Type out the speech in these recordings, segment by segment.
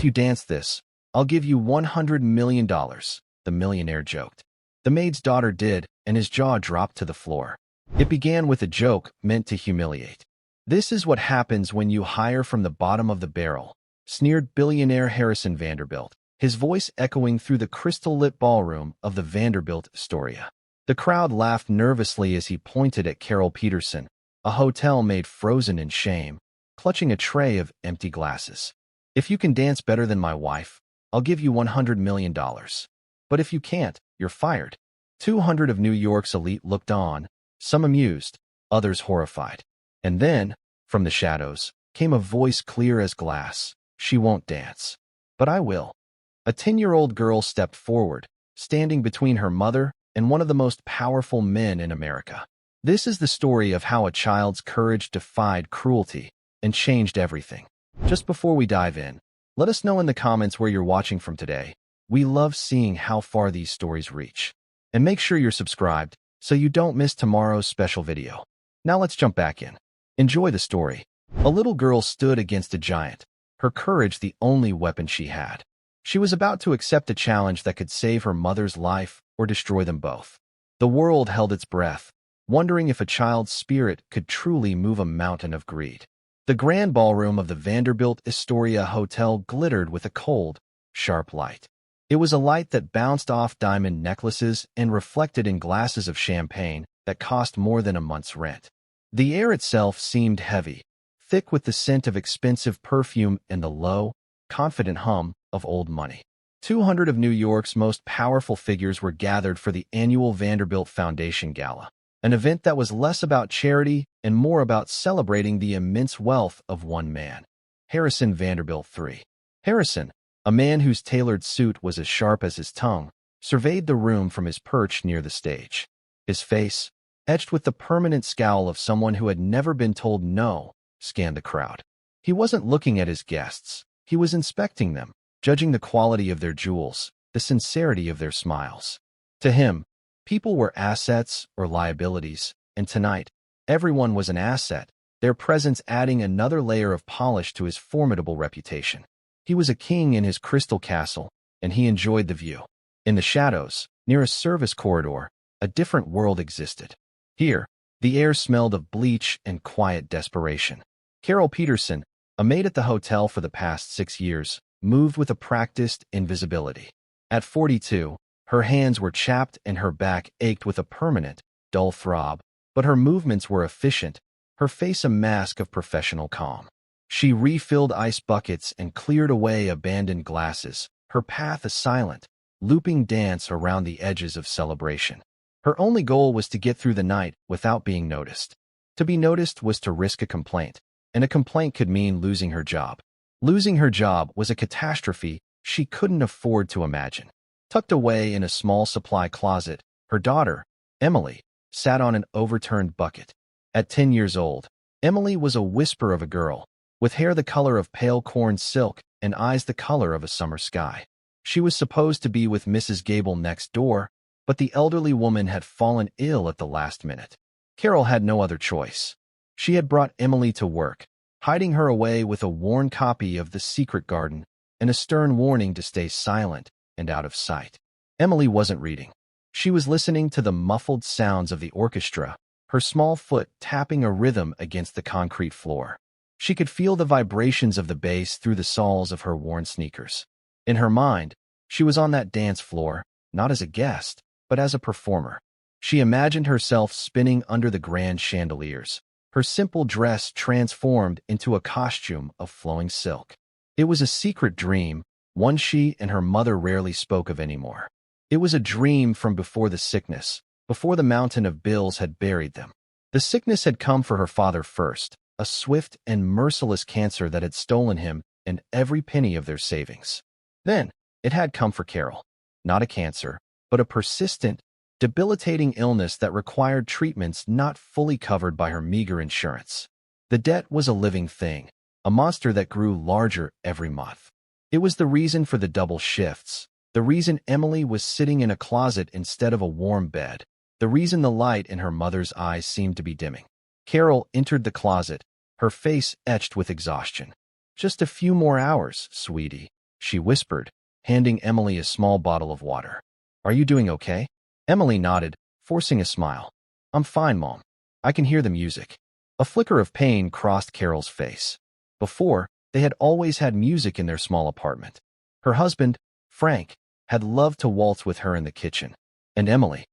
If you dance this, I'll give you $100 million, the millionaire joked. The maid's daughter did, and his jaw dropped to the floor. It began with a joke meant to humiliate. This is what happens when you hire from the bottom of the barrel, sneered billionaire Harrison Vanderbilt, his voice echoing through the crystal-lit ballroom of the Vanderbilt Astoria. The crowd laughed nervously as he pointed at Carol Peterson, a hotel maid frozen in shame, clutching a tray of empty glasses. If you can dance better than my wife, I'll give you $100 million. But if you can't, you're fired. 200 of New York's elite looked on, some amused, others horrified. And then, from the shadows, came a voice clear as glass. She won't dance. But I will. A 10-year-old girl stepped forward, standing between her mother and one of the most powerful men in America. This is the story of how a child's courage defied cruelty and changed everything. Just before we dive in, let us know in the comments where you're watching from today. We love seeing how far these stories reach. And make sure you're subscribed so you don't miss tomorrow's special video. Now let's jump back in. Enjoy the story. A little girl stood against a giant, her courage the only weapon she had. She was about to accept a challenge that could save her mother's life or destroy them both. The world held its breath, wondering if a child's spirit could truly move a mountain of greed. The grand ballroom of the Vanderbilt Astoria Hotel glittered with a cold, sharp light. It was a light that bounced off diamond necklaces and reflected in glasses of champagne that cost more than a month's rent. The air itself seemed heavy, thick with the scent of expensive perfume and the low, confident hum of old money. 200 of New York's most powerful figures were gathered for the annual Vanderbilt Foundation Gala, an event that was less about charity and more about celebrating the immense wealth of one man, Harrison Vanderbilt III. Harrison, a man whose tailored suit was as sharp as his tongue, surveyed the room from his perch near the stage. His face, etched with the permanent scowl of someone who had never been told no, scanned the crowd. He wasn't looking at his guests. He was inspecting them, judging the quality of their jewels, the sincerity of their smiles. To him, people were assets or liabilities, and tonight, everyone was an asset, their presence adding another layer of polish to his formidable reputation. He was a king in his crystal castle, and he enjoyed the view. In the shadows, near a service corridor, a different world existed. Here, the air smelled of bleach and quiet desperation. Carol Peterson, a maid at the hotel for the past 6 years, moved with a practiced invisibility. At 42, her hands were chapped and her back ached with a permanent, dull throb, but her movements were efficient, her face a mask of professional calm. She refilled ice buckets and cleared away abandoned glasses, her path a silent, looping dance around the edges of celebration. Her only goal was to get through the night without being noticed. To be noticed was to risk a complaint, and a complaint could mean losing her job. Losing her job was a catastrophe she couldn't afford to imagine. Tucked away in a small supply closet, her daughter, Emily, sat on an overturned bucket. At 10 years old, Emily was a whisper of a girl, with hair the color of pale corn silk and eyes the color of a summer sky. She was supposed to be with Mrs. Gable next door, but the elderly woman had fallen ill at the last minute. Carol had no other choice. She had brought Emily to work, hiding her away with a worn copy of The Secret Garden and a stern warning to stay silent and out of sight. Emily wasn't reading. She was listening to the muffled sounds of the orchestra, her small foot tapping a rhythm against the concrete floor. She could feel the vibrations of the bass through the soles of her worn sneakers. In her mind, she was on that dance floor, not as a guest, but as a performer. She imagined herself spinning under the grand chandeliers, her simple dress transformed into a costume of flowing silk. It was a secret dream, one she and her mother rarely spoke of anymore. It was a dream from before the sickness, before the mountain of bills had buried them. The sickness had come for her father first, a swift and merciless cancer that had stolen him and every penny of their savings. Then, it had come for Carol. Not a cancer, but a persistent, debilitating illness that required treatments not fully covered by her meager insurance. The debt was a living thing, a monster that grew larger every month. It was the reason for the double shifts, the reason Emily was sitting in a closet instead of a warm bed, the reason the light in her mother's eyes seemed to be dimming. Carol entered the closet, her face etched with exhaustion. "Just a few more hours, sweetie," she whispered, handing Emily a small bottle of water. Are you doing okay? Emily nodded, forcing a smile. I'm fine, Mom. I can hear the music. A flicker of pain crossed Carol's face. Before, they had always had music in their small apartment. Her husband, Frank, had loved to waltz with her in the kitchen. And Emily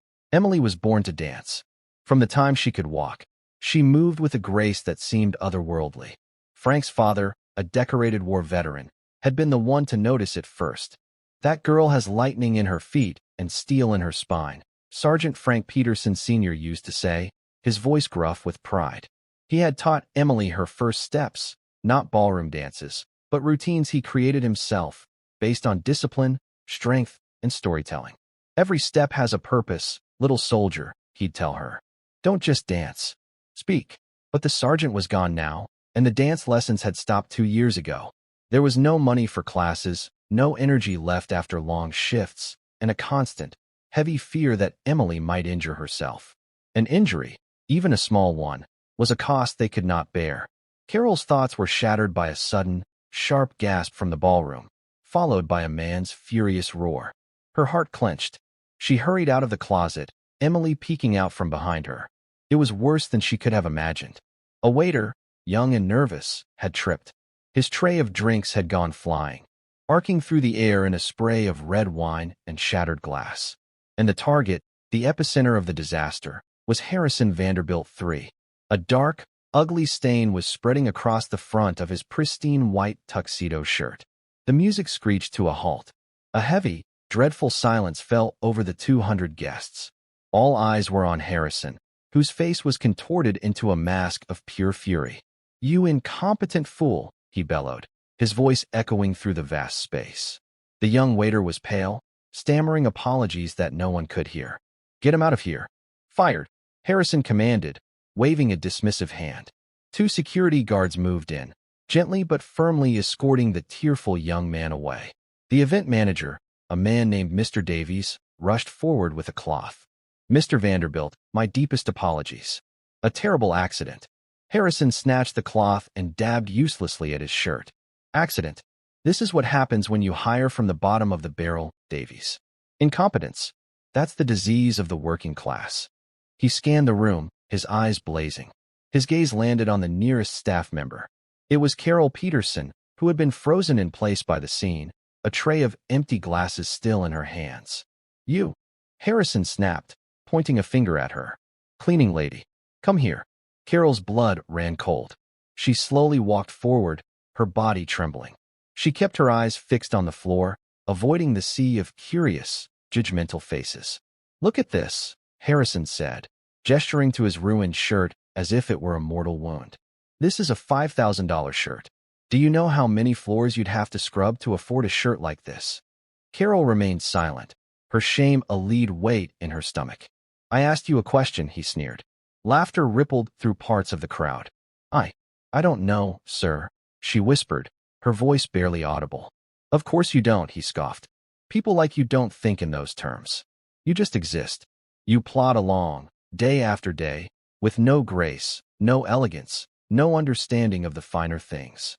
was born to dance. From the time she could walk, she moved with a grace that seemed otherworldly. Frank's father, a decorated war veteran, had been the one to notice it first. That girl has lightning in her feet and steel in her spine, Sergeant Frank Peterson Sr. used to say, his voice gruff with pride. He had taught Emily her first steps, not ballroom dances, but routines he created himself, based on discipline, strength, and storytelling. Every step has a purpose, little soldier, he'd tell her. Don't just dance. Speak. But the sergeant was gone now, and the dance lessons had stopped 2 years ago. There was no money for classes, no energy left after long shifts, and a constant, heavy fear that Emily might injure herself. An injury, even a small one, was a cost they could not bear. Carol's thoughts were shattered by a sudden, sharp gasp from the ballroom, followed by a man's furious roar. Her heart clenched. She hurried out of the closet, Emily peeking out from behind her. It was worse than she could have imagined. A waiter, young and nervous, had tripped. His tray of drinks had gone flying, arcing through the air in a spray of red wine and shattered glass. And the target, the epicenter of the disaster, was Harrison Vanderbilt III. A dark, ugly stain was spreading across the front of his pristine white tuxedo shirt. The music screeched to a halt. A heavy, dreadful silence fell over the 200 guests. All eyes were on Harrison, whose face was contorted into a mask of pure fury. You incompetent fool, he bellowed, his voice echoing through the vast space. The young waiter was pale, stammering apologies that no one could hear. Get him out of here. Fired, Harrison commanded, waving a dismissive hand. 2 security guards moved in, gently but firmly escorting the tearful young man away. The event manager, a man named Mr. Davies, rushed forward with a cloth. Mr. Vanderbilt, my deepest apologies. A terrible accident. Harrison snatched the cloth and dabbed uselessly at his shirt. Accident. This is what happens when you hire from the bottom of the barrel, Davies. Incompetence. That's the disease of the working class. He scanned the room, his eyes blazing. His gaze landed on the nearest staff member. It was Carol Peterson, who had been frozen in place by the scene, a tray of empty glasses still in her hands. You. Harrison snapped, pointing a finger at her. Cleaning lady. Come here. Carol's blood ran cold. She slowly walked forward, her body trembling. She kept her eyes fixed on the floor, avoiding the sea of curious, judgmental faces. Look at this, Harrison said, gesturing to his ruined shirt as if it were a mortal wound. This is a $5,000 shirt. Do you know how many floors you'd have to scrub to afford a shirt like this? Carol remained silent, her shame a lead weight in her stomach. I asked you a question, he sneered. Laughter rippled through parts of the crowd. I don't know, sir, she whispered, her voice barely audible. Of course you don't, he scoffed. People like you don't think in those terms. You just exist. You plod along, day after day, with no grace, no elegance, no understanding of the finer things.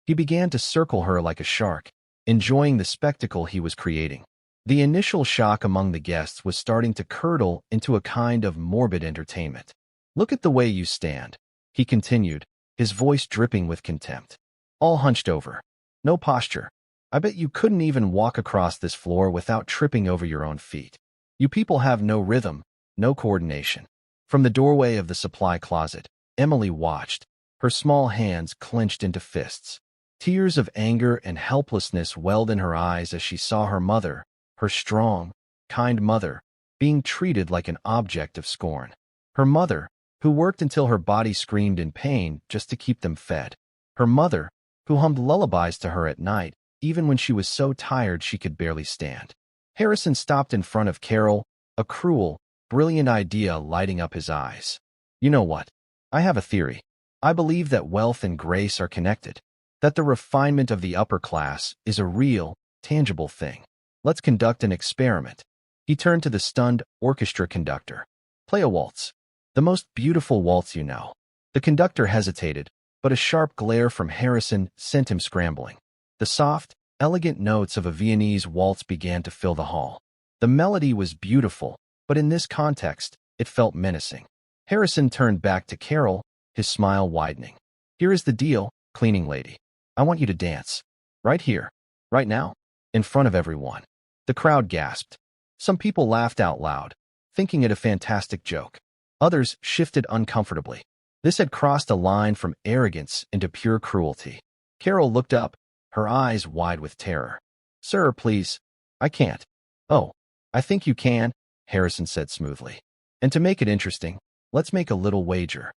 He began to circle her like a shark, enjoying the spectacle he was creating. The initial shock among the guests was starting to curdle into a kind of morbid entertainment. Look at the way you stand, he continued, his voice dripping with contempt. All hunched over. No posture. I bet you couldn't even walk across this floor without tripping over your own feet. You people have no rhythm, no coordination. From the doorway of the supply closet, Emily watched, her small hands clenched into fists. Tears of anger and helplessness welled in her eyes as she saw her mother, her strong, kind mother, being treated like an object of scorn. Her mother, who worked until her body screamed in pain just to keep them fed. Her mother, who hummed lullabies to her at night, even when she was so tired she could barely stand. Harrison stopped in front of Carol, a cruel, brilliant idea lighting up his eyes. You know what? I have a theory. I believe that wealth and grace are connected, that the refinement of the upper class is a real, tangible thing. Let's conduct an experiment. He turned to the stunned orchestra conductor. Play a waltz. The most beautiful waltz you know. The conductor hesitated, but a sharp glare from Harrison sent him scrambling. The soft, elegant notes of a Viennese waltz began to fill the hall. The melody was beautiful, but in this context, it felt menacing. Harrison turned back to Carol, his smile widening. "Here is the deal, cleaning lady. I want you to dance. Right here. Right now. In front of everyone." The crowd gasped. Some people laughed out loud, thinking it a fantastic joke. Others shifted uncomfortably. This had crossed a line from arrogance into pure cruelty. Carol looked up, her eyes wide with terror. "Sir, please. I can't." "Oh, I think you can," Harrison said smoothly. "And to make it interesting, let's make a little wager."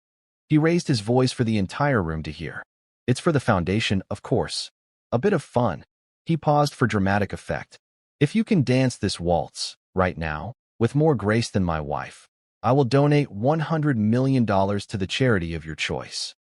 He raised his voice for the entire room to hear. "It's for the foundation, of course. A bit of fun." He paused for dramatic effect. "If you can dance this waltz, right now, with more grace than my wife, I will donate $100 million to the charity of your choice."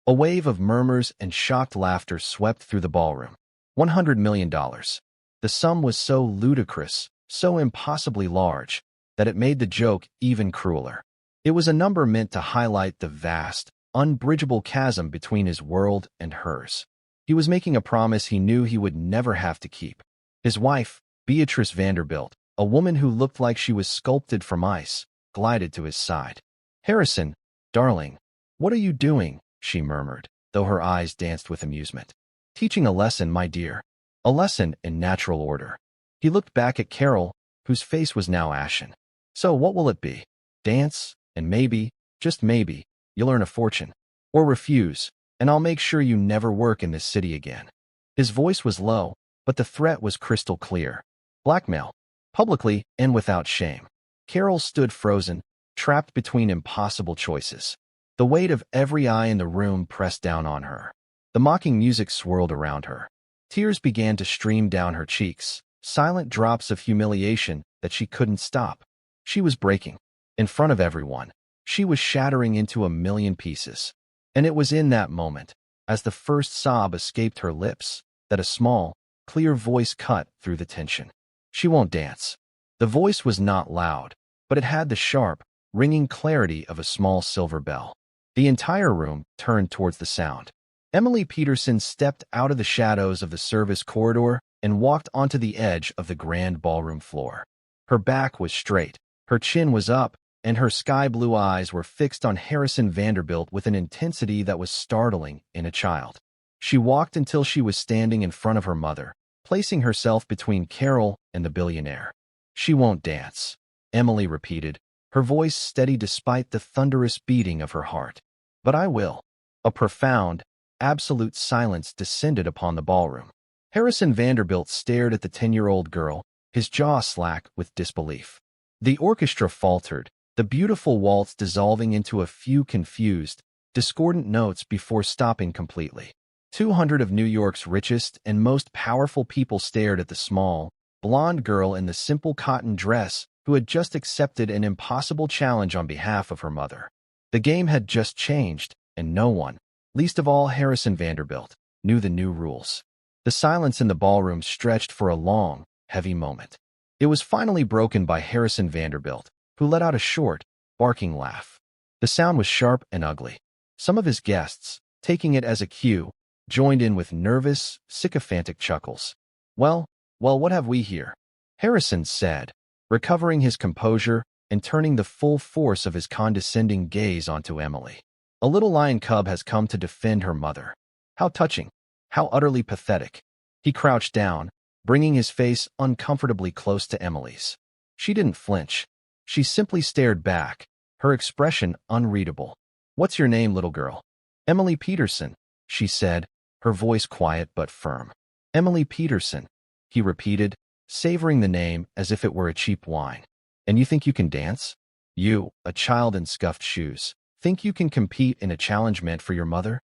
A wave of murmurs and shocked laughter swept through the ballroom. $100 million. The sum was so ludicrous, so impossibly large, that it made the joke even crueler. It was a number meant to highlight the vast, unbridgeable chasm between his world and hers. He was making a promise he knew he would never have to keep. His wife, Beatrice Vanderbilt, a woman who looked like she was sculpted from ice, glided to his side. "Harrison, darling, what are you doing?" she murmured, though her eyes danced with amusement. "Teaching a lesson, my dear. A lesson in natural order." He looked back at Carol, whose face was now ashen. "So what will it be? Dance, and maybe, just maybe, you'll earn a fortune. Or refuse, and I'll make sure you never work in this city again." His voice was low, but the threat was crystal clear. Blackmail. Publicly and without shame. Carol stood frozen, trapped between impossible choices. The weight of every eye in the room pressed down on her. The mocking music swirled around her. Tears began to stream down her cheeks, silent drops of humiliation that she couldn't stop. She was breaking. In front of everyone, she was shattering into a million pieces. And it was in that moment, as the first sob escaped her lips, that a small, clear voice cut through the tension. "She won't dance." The voice was not loud, but it had the sharp, ringing clarity of a small silver bell. The entire room turned towards the sound. Emily Peterson stepped out of the shadows of the service corridor and walked onto the edge of the grand ballroom floor. Her back was straight, her chin was up, and her sky-blue eyes were fixed on Harrison Vanderbilt with an intensity that was startling in a child. She walked until she was standing in front of her mother, placing herself between Carol and the billionaire. "She won't dance," Emily repeated, her voice steady despite the thunderous beating of her heart. "But I will." A profound, absolute silence descended upon the ballroom. Harrison Vanderbilt stared at the 10-year-old girl, his jaw slack with disbelief. The orchestra faltered, the beautiful waltz dissolving into a few confused, discordant notes before stopping completely. 200 of New York's richest and most powerful people stared at the small, blonde girl in the simple cotton dress who had just accepted an impossible challenge on behalf of her mother. The game had just changed, and no one, least of all Harrison Vanderbilt, knew the new rules. The silence in the ballroom stretched for a long, heavy moment. It was finally broken by Harrison Vanderbilt, who let out a short, barking laugh. The sound was sharp and ugly. Some of his guests, taking it as a cue, joined in with nervous, sycophantic chuckles. Well, what have we here?" Harrison said, recovering his composure and turning the full force of his condescending gaze onto Emily. "A little lion cub has come to defend her mother. How touching, how utterly pathetic." He crouched down, bringing his face uncomfortably close to Emily's. She didn't flinch. She simply stared back, her expression unreadable. "What's your name, little girl?" "Emily Peterson," she said, her voice quiet but firm. "Emily Peterson," he repeated, savoring the name as if it were a cheap wine. "And you think you can dance? You, a child in scuffed shoes, think you can compete in a challenge meant for your mother?"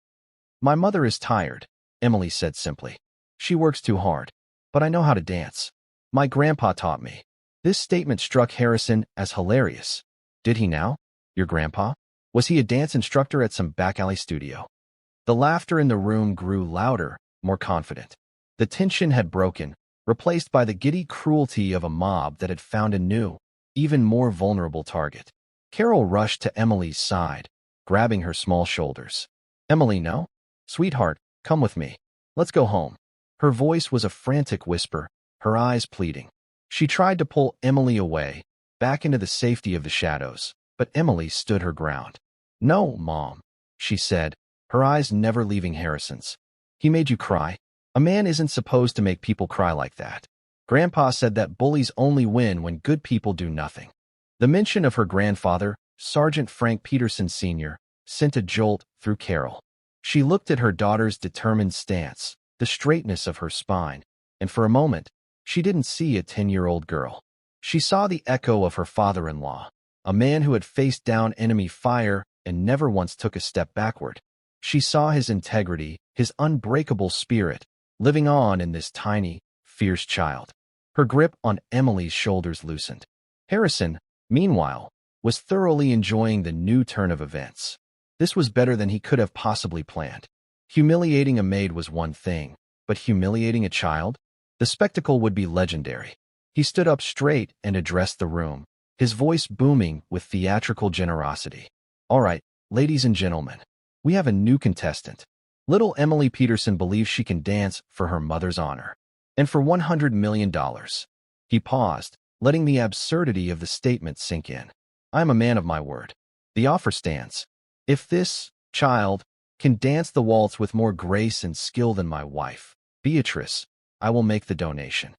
"My mother is tired," Emily said simply. "She works too hard. But I know how to dance. My grandpa taught me." This statement struck Harrison as hilarious. Did he now? Your grandpa? Was he a dance instructor at some back alley studio? The laughter in the room grew louder, more confident. The tension had broken, replaced by the giddy cruelty of a mob that had found a new, even more vulnerable target. Carol rushed to Emily's side, grabbing her small shoulders. "Emily, no? Sweetheart, come with me. Let's go home." Her voice was a frantic whisper, her eyes pleading. She tried to pull Emily away, back into the safety of the shadows, but Emily stood her ground. "No, Mom," she said, her eyes never leaving Harrison's. "He made you cry? A man isn't supposed to make people cry like that. Grandpa said that bullies only win when good people do nothing." The mention of her grandfather, Sergeant Frank Peterson Sr., sent a jolt through Carol. She looked at her daughter's determined stance, the straightness of her spine, and for a moment, she didn't see a 10-year-old girl. She saw the echo of her father-in-law, a man who had faced down enemy fire and never once took a step backward. She saw his integrity, his unbreakable spirit, living on in this tiny, fierce child. Her grip on Emily's shoulders loosened. Harrison, meanwhile, was thoroughly enjoying the new turn of events. This was better than he could have possibly planned. Humiliating a maid was one thing, but humiliating a child? The spectacle would be legendary. He stood up straight and addressed the room, his voice booming with theatrical generosity. "All right, ladies and gentlemen, we have a new contestant. Little Emily Peterson believes she can dance for her mother's honor. And for $100 million. He paused, letting the absurdity of the statement sink in. "I am a man of my word. The offer stands. If this child can dance the waltz with more grace and skill than my wife, Beatrice, I will make the donation."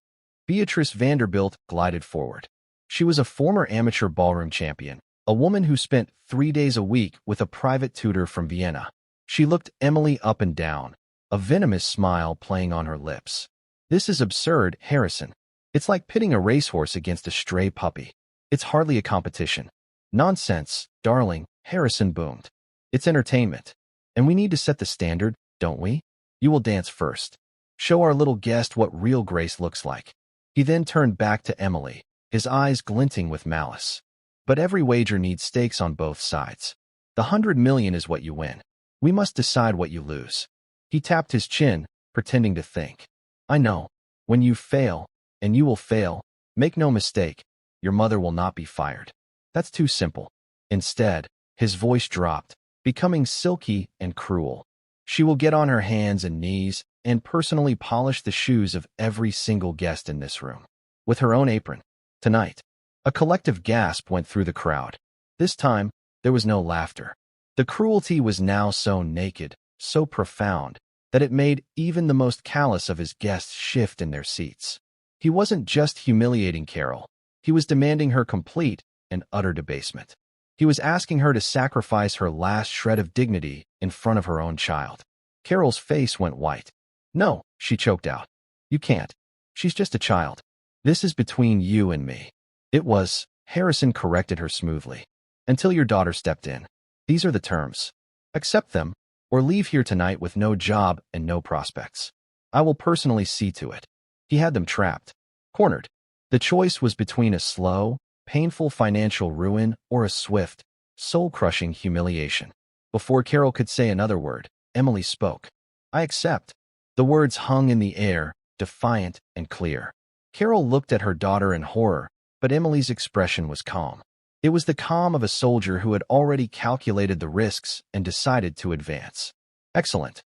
Beatrice Vanderbilt glided forward. She was a former amateur ballroom champion, a woman who spent 3 days a week with a private tutor from Vienna. She looked Emily up and down, a venomous smile playing on her lips. "This is absurd, Harrison. It's like pitting a racehorse against a stray puppy. It's hardly a competition." "Nonsense, darling," Harrison boomed. "It's entertainment. And we need to set the standard, don't we? You will dance first. Show our little guest what real grace looks like." He then turned back to Emily, his eyes glinting with malice. "But every wager needs stakes on both sides. The $100 million is what you win. We must decide what you lose." He tapped his chin, pretending to think. "I know. When you fail, and you will fail, make no mistake, your mother will not be fired. That's too simple." Instead, his voice dropped, becoming silky and cruel. "She will get on her hands and knees and personally polish the shoes of every single guest in this room. With her own apron. Tonight." A collective gasp went through the crowd. This time, there was no laughter. The cruelty was now so naked, so profound, that it made even the most callous of his guests shift in their seats. He wasn't just humiliating Carol. He was demanding her complete and utter debasement. He was asking her to sacrifice her last shred of dignity in front of her own child. Carol's face went white. "No," she choked out. "You can't. She's just a child. This is between you and me." "It was," Harrison corrected her smoothly. "Until your daughter stepped in. These are the terms. Accept them, or leave here tonight with no job and no prospects. I will personally see to it." He had them trapped, cornered. The choice was between a slow, painful financial ruin or a swift, soul-crushing humiliation. Before Carol could say another word, Emily spoke. "I accept." The words hung in the air, defiant and clear. Carol looked at her daughter in horror, but Emily's expression was calm. It was the calm of a soldier who had already calculated the risks and decided to advance. "Excellent."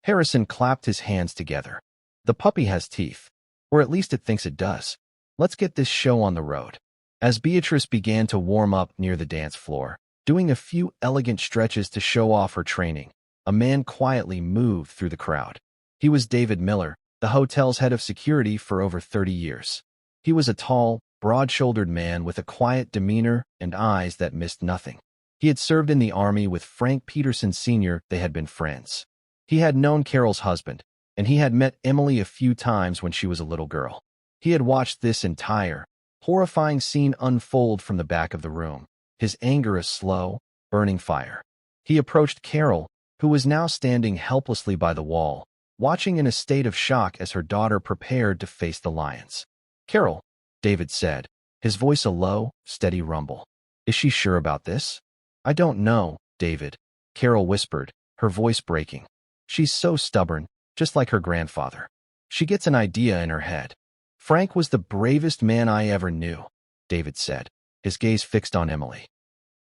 Harrison clapped his hands together. "The puppy has teeth. Or at least it thinks it does. Let's get this show on the road." As Beatrice began to warm up near the dance floor, doing a few elegant stretches to show off her training, a man quietly moved through the crowd. He was David Miller, the hotel's head of security for over 30 years. He was a tall, broad-shouldered man with a quiet demeanor and eyes that missed nothing. He had served in the army with Frank Peterson Sr. They had been friends. He had known Carol's husband, and he had met Emily a few times when she was a little girl. He had watched this entire, horrifying scene unfold from the back of the room, his anger a slow, burning fire. He approached Carol, who was now standing helplessly by the wall, watching in a state of shock as her daughter prepared to face the lions. "Carol," David said, his voice a low, steady rumble. "Is she sure about this?" "I don't know, David," Carol whispered, her voice breaking. "She's so stubborn, just like her grandfather. She gets an idea in her head." "Frank was the bravest man I ever knew," David said, his gaze fixed on Emily.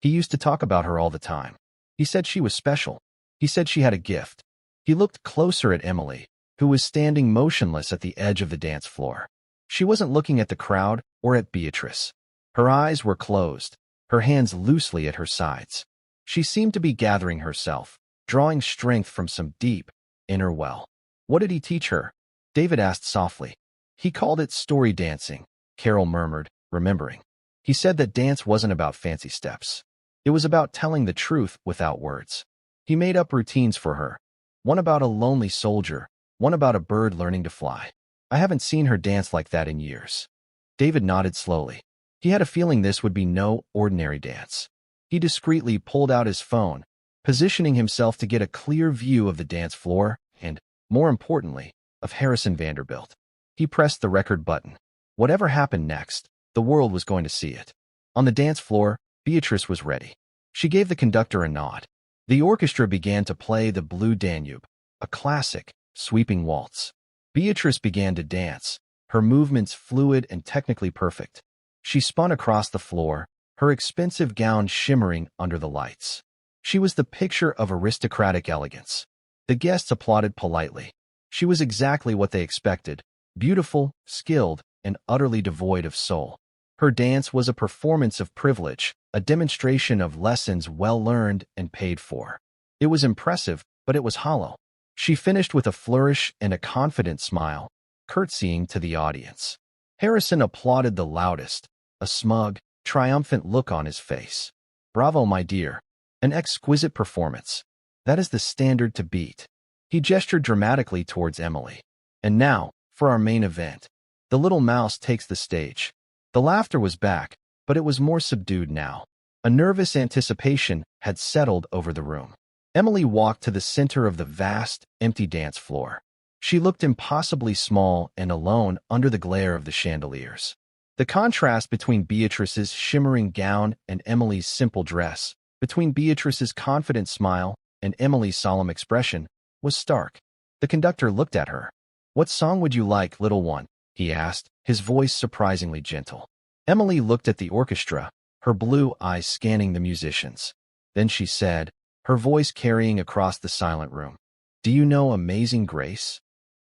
"He used to talk about her all the time. He said she was special. He said she had a gift." He looked closer at Emily, who was standing motionless at the edge of the dance floor. She wasn't looking at the crowd or at Beatrice. Her eyes were closed, her hands loosely at her sides. She seemed to be gathering herself, drawing strength from some deep, inner well. What did he teach her? David asked softly. He called it story dancing, Carol murmured, remembering. He said that dance wasn't about fancy steps. It was about telling the truth without words. He made up routines for her. One about a lonely soldier, one about a bird learning to fly. I haven't seen her dance like that in years. David nodded slowly. He had a feeling this would be no ordinary dance. He discreetly pulled out his phone, positioning himself to get a clear view of the dance floor and, more importantly, of Harrison Vanderbilt. He pressed the record button. Whatever happened next, the world was going to see it. On the dance floor, Beatrice was ready. She gave the conductor a nod. The orchestra began to play the Blue Danube, a classic, sweeping waltz. Beatrice began to dance, her movements fluid and technically perfect. She spun across the floor, her expensive gown shimmering under the lights. She was the picture of aristocratic elegance. The guests applauded politely. She was exactly what they expected, beautiful, skilled, and utterly devoid of soul. Her dance was a performance of privilege, a demonstration of lessons well learned and paid for. It was impressive, but it was hollow. She finished with a flourish and a confident smile, curtsying to the audience. Harrison applauded the loudest, a smug, triumphant look on his face. Bravo, my dear. An exquisite performance. That is the standard to beat. He gestured dramatically towards Emily. And now, for our main event. The little mouse takes the stage. The laughter was back, but it was more subdued now. A nervous anticipation had settled over the room. Emily walked to the center of the vast, empty dance floor. She looked impossibly small and alone under the glare of the chandeliers. The contrast between Beatrice's shimmering gown and Emily's simple dress, between Beatrice's confident smile and Emily's solemn expression, was stark. The conductor looked at her. "What song would you like, little one?" he asked, his voice surprisingly gentle. Emily looked at the orchestra, her blue eyes scanning the musicians. Then she said, her voice carrying across the silent room, "Do you know Amazing Grace?"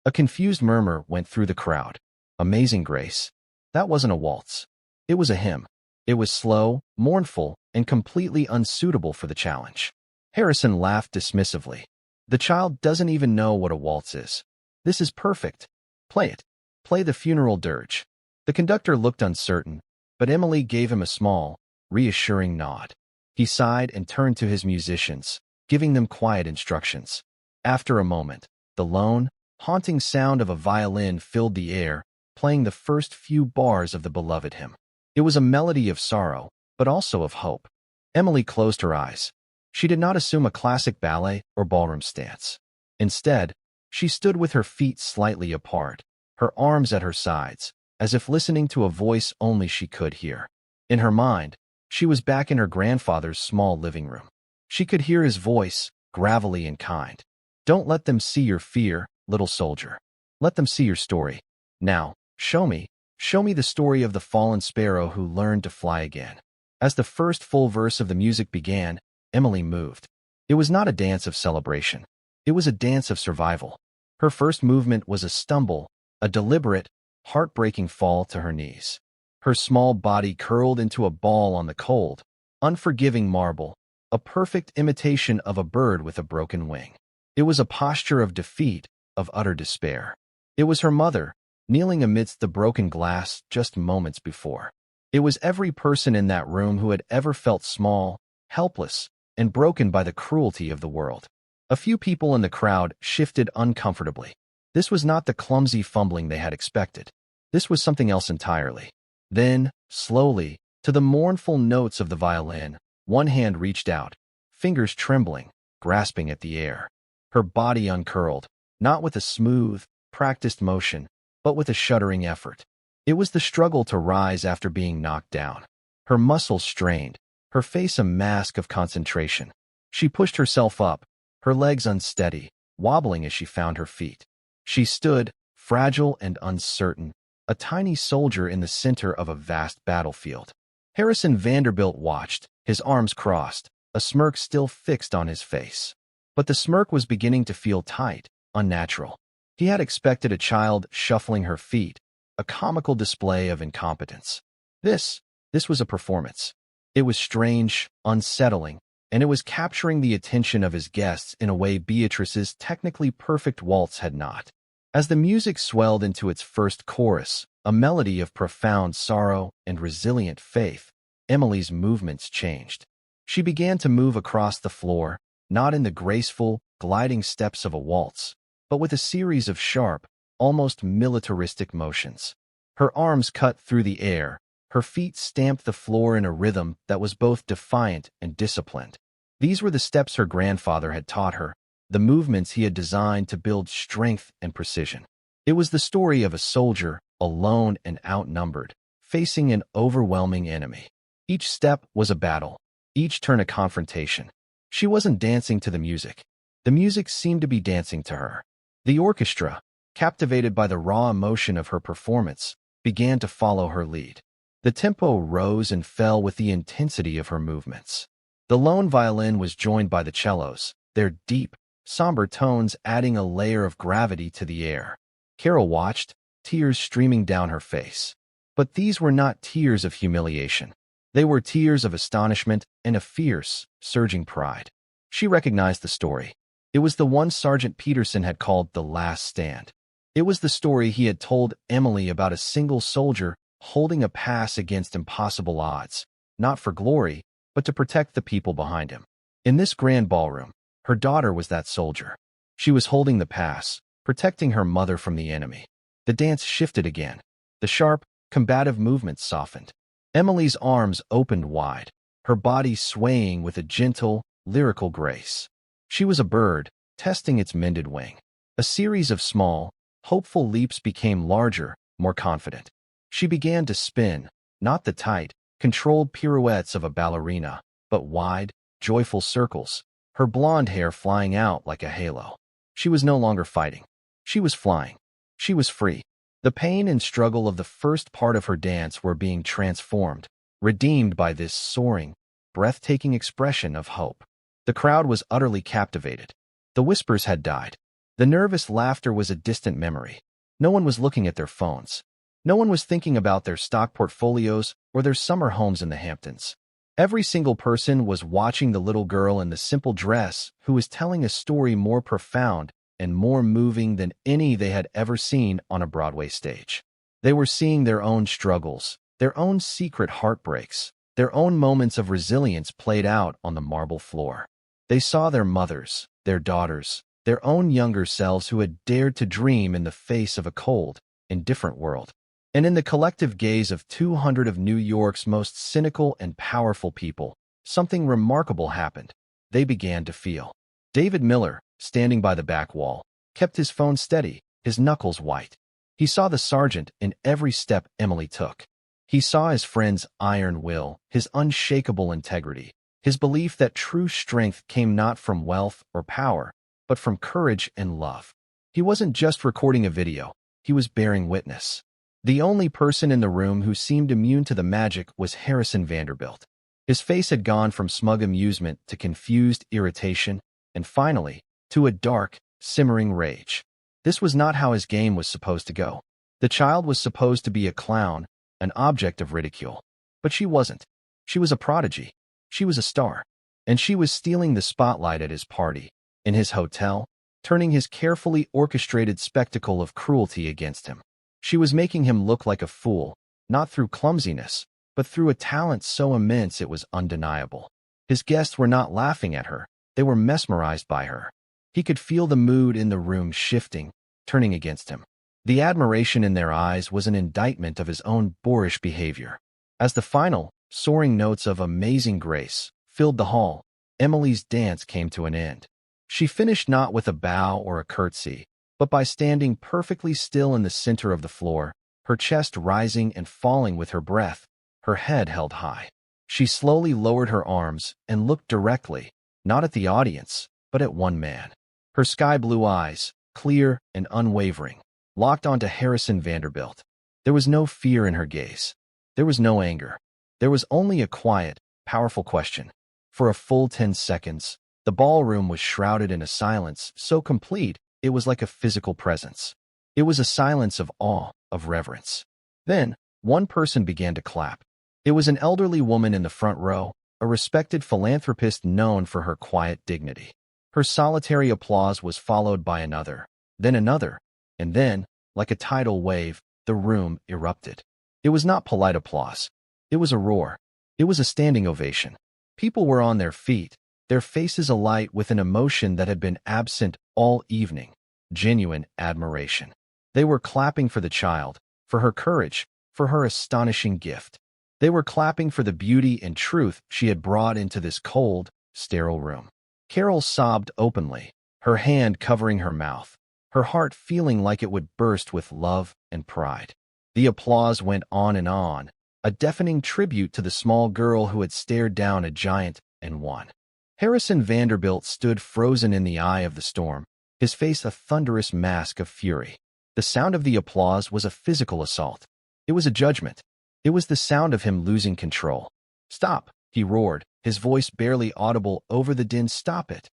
A confused murmur went through the crowd. Amazing Grace? That wasn't a waltz. It was a hymn. It was slow, mournful, and completely unsuitable for the challenge. Harrison laughed dismissively. The child doesn't even know what a waltz is. This is perfect. Play it. Play the funeral dirge. The conductor looked uncertain, but Emily gave him a small, reassuring nod. He sighed and turned to his musicians, giving them quiet instructions. After a moment, the lone, haunting sound of a violin filled the air, playing the first few bars of the beloved hymn. It was a melody of sorrow, but also of hope. Emily closed her eyes. She did not assume a classic ballet or ballroom stance. Instead, she stood with her feet slightly apart, her arms at her sides, as if listening to a voice only she could hear. In her mind, she was back in her grandfather's small living room. She could hear his voice, gravelly and kind. "Don't let them see your fear, little soldier. Let them see your story. Now, show me the story of the fallen sparrow who learned to fly again." As the first full verse of the music began, Emily moved. It was not a dance of celebration. It was a dance of survival. Her first movement was a stumble, a deliberate, heartbreaking fall to her knees. Her small body curled into a ball on the cold, unforgiving marble, a perfect imitation of a bird with a broken wing. It was a posture of defeat, of utter despair. It was her mother, kneeling amidst the broken glass just moments before. It was every person in that room who had ever felt small, helpless, and broken by the cruelty of the world. A few people in the crowd shifted uncomfortably. This was not the clumsy fumbling they had expected. This was something else entirely. Then, slowly, to the mournful notes of the violin, one hand reached out, fingers trembling, grasping at the air. Her body uncurled, not with a smooth, practiced motion, but with a shuddering effort. It was the struggle to rise after being knocked down. Her muscles strained, her face a mask of concentration. She pushed herself up, her legs unsteady, wobbling as she found her feet. She stood, fragile and uncertain, a tiny soldier in the center of a vast battlefield. Harrison Vanderbilt watched, his arms crossed, a smirk still fixed on his face. But the smirk was beginning to feel tight, unnatural. He had expected a child shuffling her feet, a comical display of incompetence. This was a performance. It was strange, unsettling, and it was capturing the attention of his guests in a way Beatrice's technically perfect waltz had not. As the music swelled into its first chorus, a melody of profound sorrow and resilient faith, Emily's movements changed. She began to move across the floor, not in the graceful, gliding steps of a waltz, but with a series of sharp, almost militaristic motions. Her arms cut through the air, her feet stamped the floor in a rhythm that was both defiant and disciplined. These were the steps her grandfather had taught her, the movements he had designed to build strength and precision. It was the story of a soldier, alone and outnumbered, facing an overwhelming enemy. Each step was a battle, each turn a confrontation. She wasn't dancing to the music. The music seemed to be dancing to her. The orchestra, captivated by the raw emotion of her performance, began to follow her lead. The tempo rose and fell with the intensity of her movements. The lone violin was joined by the cellos, their deep, somber tones adding a layer of gravity to the air. Carol watched, tears streaming down her face. But these were not tears of humiliation. They were tears of astonishment and a fierce, surging pride. She recognized the story. It was the one Sergeant Peterson had called The Last Stand. It was the story he had told Emily about a single soldier holding a pass against impossible odds, not for glory, but to protect the people behind him. In this grand ballroom, her daughter was that soldier. She was holding the pass, protecting her mother from the enemy. The dance shifted again. The sharp, combative movements softened. Emily's arms opened wide, her body swaying with a gentle, lyrical grace. She was a bird, testing its mended wing. A series of small, hopeful leaps became larger, more confident. She began to spin, not the tight, controlled pirouettes of a ballerina, but wide, joyful circles, her blonde hair flying out like a halo. She was no longer fighting. She was flying. She was free. The pain and struggle of the first part of her dance were being transformed, redeemed by this soaring, breathtaking expression of hope. The crowd was utterly captivated. The whispers had died. The nervous laughter was a distant memory. No one was looking at their phones. No one was thinking about their stock portfolios or their summer homes in the Hamptons. Every single person was watching the little girl in the simple dress who was telling a story more profound and more moving than any they had ever seen on a Broadway stage. They were seeing their own struggles, their own secret heartbreaks, their own moments of resilience played out on the marble floor. They saw their mothers, their daughters, their own younger selves who had dared to dream in the face of a cold, indifferent world. And in the collective gaze of 200 of New York's most cynical and powerful people, something remarkable happened. They began to feel. David Miller, standing by the back wall, kept his phone steady, his knuckles white. He saw the sergeant in every step Emily took. He saw his friend's iron will, his unshakable integrity, his belief that true strength came not from wealth or power, but from courage and love. He wasn't just recording a video, he was bearing witness. The only person in the room who seemed immune to the magic was Harrison Vanderbilt. His face had gone from smug amusement to confused irritation, and finally, to a dark, simmering rage. This was not how his game was supposed to go. The child was supposed to be a clown, an object of ridicule. But she wasn't. She was a prodigy. She was a star. And she was stealing the spotlight at his party, in his hotel, turning his carefully orchestrated spectacle of cruelty against him. She was making him look like a fool, not through clumsiness, but through a talent so immense it was undeniable. His guests were not laughing at her, they were mesmerized by her. He could feel the mood in the room shifting, turning against him. The admiration in their eyes was an indictment of his own boorish behavior. As the final, soaring notes of Amazing Grace filled the hall, Emily's dance came to an end. She finished not with a bow or a curtsy, but by standing perfectly still in the center of the floor, her chest rising and falling with her breath, her head held high. She slowly lowered her arms and looked directly, not at the audience, but at one man. Her sky-blue eyes, clear and unwavering, locked onto Harrison Vanderbilt. There was no fear in her gaze. There was no anger. There was only a quiet, powerful question. For a full 10 seconds, the ballroom was shrouded in a silence so complete it was like a physical presence. It was a silence of awe, of reverence. Then, one person began to clap. It was an elderly woman in the front row, a respected philanthropist known for her quiet dignity. Her solitary applause was followed by another, and then, like a tidal wave, the room erupted. It was not polite applause. It was a roar. It was a standing ovation. People were on their feet, their faces alight with an emotion that had been absent all evening, genuine admiration. They were clapping for the child, for her courage, for her astonishing gift. They were clapping for the beauty and truth she had brought into this cold, sterile room. Carol sobbed openly, her hand covering her mouth, her heart feeling like it would burst with love and pride. The applause went on, a deafening tribute to the small girl who had stared down a giant and won. Harrison Vanderbilt stood frozen in the eye of the storm, his face a thunderous mask of fury. The sound of the applause was a physical assault. It was a judgment. It was the sound of him losing control. "Stop," he roared, his voice barely audible over the din. "Stop it."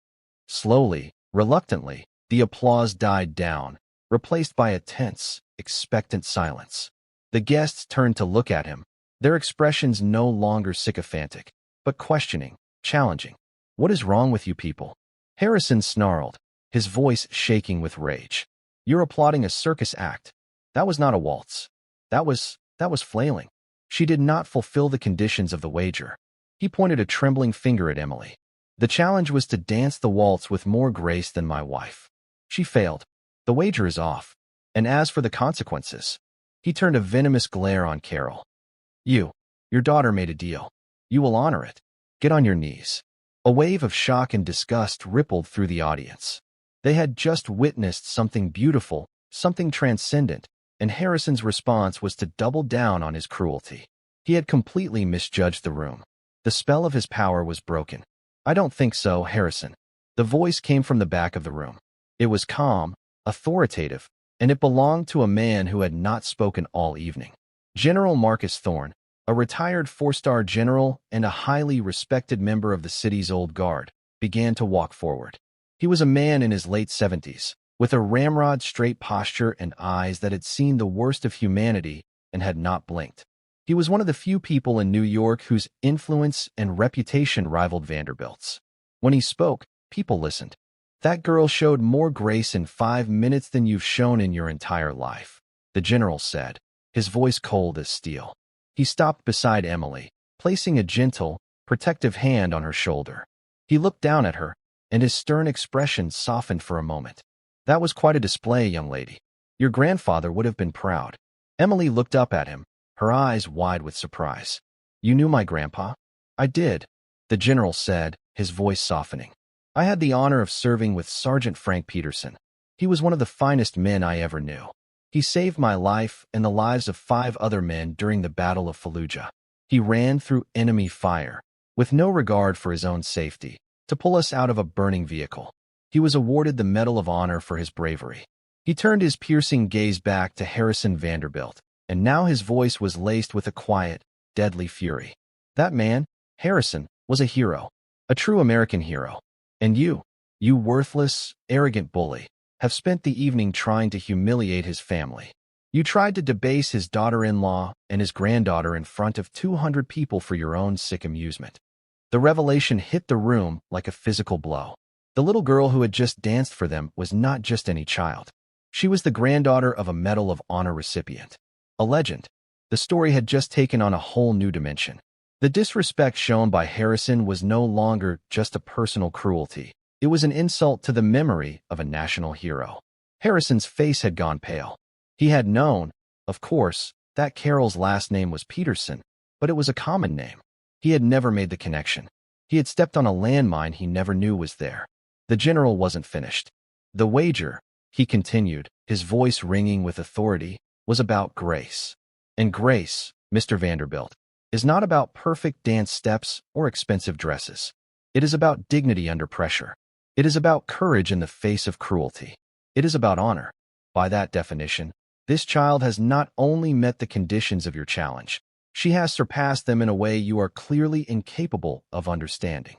Slowly, reluctantly, the applause died down, replaced by a tense, expectant silence. The guests turned to look at him, their expressions no longer sycophantic, but questioning, challenging. "What is wrong with you people?" Harrison snarled, his voice shaking with rage. "You're applauding a circus act. That was not a waltz. That was flailing." She did not fulfill the conditions of the wager. He pointed a trembling finger at Emily. "The challenge was to dance the waltz with more grace than my wife. She failed. The wager is off. And as for the consequences..." He turned a venomous glare on Carol. Your daughter made a deal. You will honor it. Get on your knees." A wave of shock and disgust rippled through the audience. They had just witnessed something beautiful, something transcendent, and Harrison's response was to double down on his cruelty. He had completely misjudged the room. The spell of his power was broken. "I don't think so, Harrison." The voice came from the back of the room. It was calm, authoritative, and it belonged to a man who had not spoken all evening. General Marcus Thorne, a retired four-star general and a highly respected member of the city's old guard, began to walk forward. He was a man in his late 70s, with a ramrod-straight posture and eyes that had seen the worst of humanity and had not blinked. He was one of the few people in New York whose influence and reputation rivaled Vanderbilt's. When he spoke, people listened. "That girl showed more grace in 5 minutes than you've shown in your entire life," the general said, his voice cold as steel. He stopped beside Emily, placing a gentle, protective hand on her shoulder. He looked down at her, and his stern expression softened for a moment. "That was quite a display, young lady. Your grandfather would have been proud." Emily looked up at him, her eyes wide with surprise. "You knew my grandpa?" "I did," the general said, his voice softening. "I had the honor of serving with Sergeant Frank Peterson. He was one of the finest men I ever knew. He saved my life and the lives of 5 other men during the Battle of Fallujah. He ran through enemy fire, with no regard for his own safety, to pull us out of a burning vehicle. He was awarded the Medal of Honor for his bravery." He turned his piercing gaze back to Harrison Vanderbilt, and now his voice was laced with a quiet, deadly fury. "That man, Harrison, was a hero, a true American hero. And you worthless, arrogant bully, have spent the evening trying to humiliate his family. You tried to debase his daughter-in-law and his granddaughter in front of 200 people for your own sick amusement." The revelation hit the room like a physical blow. The little girl who had just danced for them was not just any child. She was the granddaughter of a Medal of Honor recipient. A legend. The story had just taken on a whole new dimension. The disrespect shown by Harrison was no longer just a personal cruelty. It was an insult to the memory of a national hero. Harrison's face had gone pale. He had known, of course, that Carol's last name was Peterson, but it was a common name. He had never made the connection. He had stepped on a landmine he never knew was there. The general wasn't finished. "The wager," he continued, his voice ringing with authority, "was about grace. And grace, Mr. Vanderbilt, is not about perfect dance steps or expensive dresses. It is about dignity under pressure. It is about courage in the face of cruelty. It is about honor. By that definition, this child has not only met the conditions of your challenge, she has surpassed them in a way you are clearly incapable of understanding."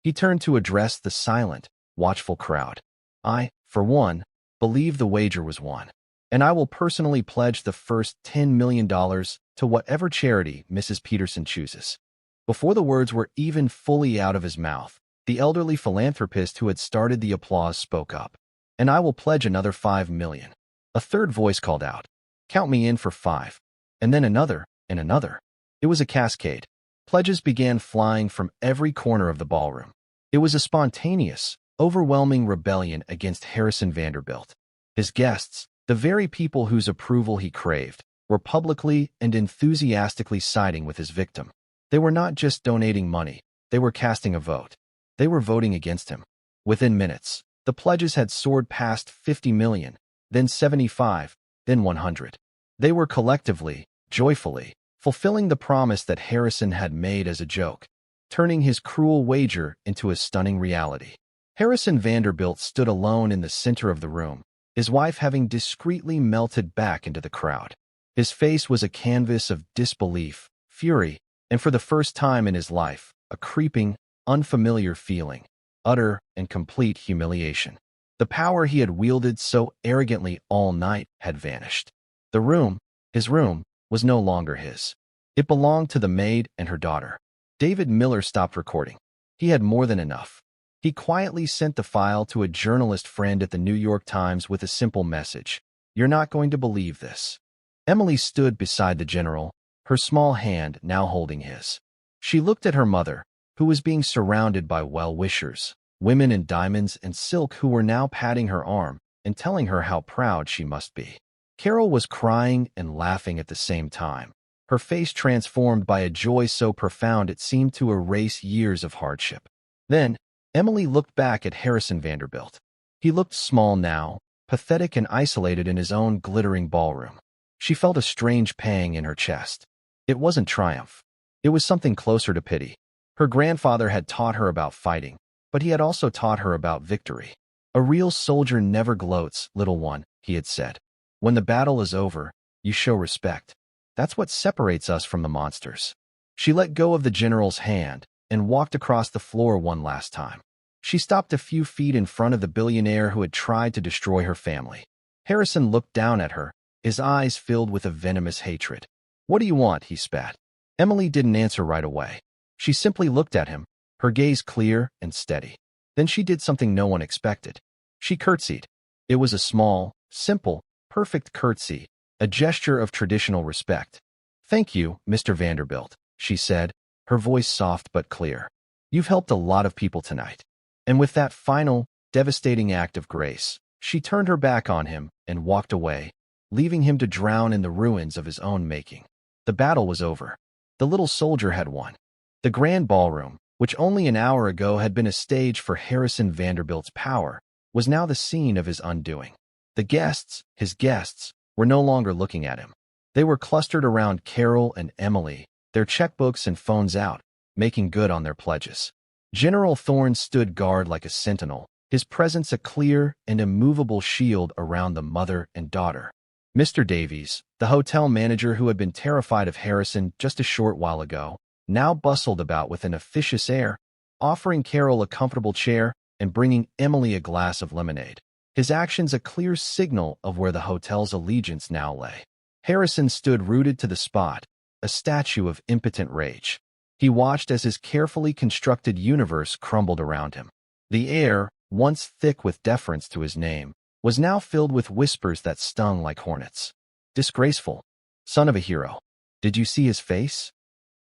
He turned to address the silent, watchful crowd. "I, for one, believe the wager was won. And I will personally pledge the first $10 million to whatever charity Mrs. Peterson chooses. Before the words were even fully out of his mouth, the elderly philanthropist who had started the applause spoke up. And I will pledge another $5 million. A third voice called out, "Count me in for 5. And then another, and another. It was a cascade. Pledges began flying from every corner of the ballroom. It was a spontaneous, overwhelming rebellion against Harrison Vanderbilt. His guests, the very people whose approval he craved, were publicly and enthusiastically siding with his victim. They were not just donating money, they were casting a vote. They were voting against him. Within minutes, the pledges had soared past 50 million, then 75, then 100. They were collectively, joyfully, fulfilling the promise that Harrison had made as a joke, turning his cruel wager into a stunning reality. Harrison Vanderbilt stood alone in the center of the room, his wife having discreetly melted back into the crowd. His face was a canvas of disbelief, fury, and for the first time in his life, a creeping, unfamiliar feeling, utter and complete humiliation. The power he had wielded so arrogantly all night had vanished. The room, his room, was no longer his. It belonged to the maid and her daughter. David Miller stopped recording. He had more than enough. He quietly sent the file to a journalist friend at the New York Times with a simple message: "You're not going to believe this." Emily stood beside the general, her small hand now holding his. She looked at her mother, who was being surrounded by well-wishers, women in diamonds and silk who were now patting her arm and telling her how proud she must be. Carol was crying and laughing at the same time, her face transformed by a joy so profound it seemed to erase years of hardship. Then, Emily looked back at Harrison Vanderbilt. He looked small now, pathetic and isolated in his own glittering ballroom. She felt a strange pang in her chest. It wasn't triumph. It was something closer to pity. Her grandfather had taught her about fighting, but he had also taught her about victory. "A real soldier never gloats, little one," he had said. "When the battle is over, you show respect. That's what separates us from the monsters." She let go of the general's hand and walked across the floor one last time. She stopped a few feet in front of the billionaire who had tried to destroy her family. Harrison looked down at her, his eyes filled with a venomous hatred. "What do you want?" he spat. Emily didn't answer right away. She simply looked at him, her gaze clear and steady. Then she did something no one expected. She curtsied. It was a small, simple, perfect curtsy, a gesture of traditional respect. "Thank you, Mr. Vanderbilt," she said, her voice soft but clear. "You've helped a lot of people tonight." And with that final, devastating act of grace, she turned her back on him and walked away, leaving him to drown in the ruins of his own making. The battle was over. The little soldier had won. The grand ballroom, which only an hour ago had been a stage for Harrison Vanderbilt's power, was now the scene of his undoing. The guests, his guests, were no longer looking at him. They were clustered around Carol and Emily, their checkbooks and phones out, making good on their pledges. General Thorne stood guard like a sentinel, his presence a clear and immovable shield around the mother and daughter. Mr. Davies, the hotel manager who had been terrified of Harrison just a short while ago, now bustled about with an officious air, offering Carol a comfortable chair and bringing Emily a glass of lemonade. His actions a clear signal of where the hotel's allegiance now lay. Harrison stood rooted to the spot, a statue of impotent rage. He watched as his carefully constructed universe crumbled around him. The air, once thick with deference to his name, was now filled with whispers that stung like hornets. "Disgraceful. Son of a hero. Did you see his face?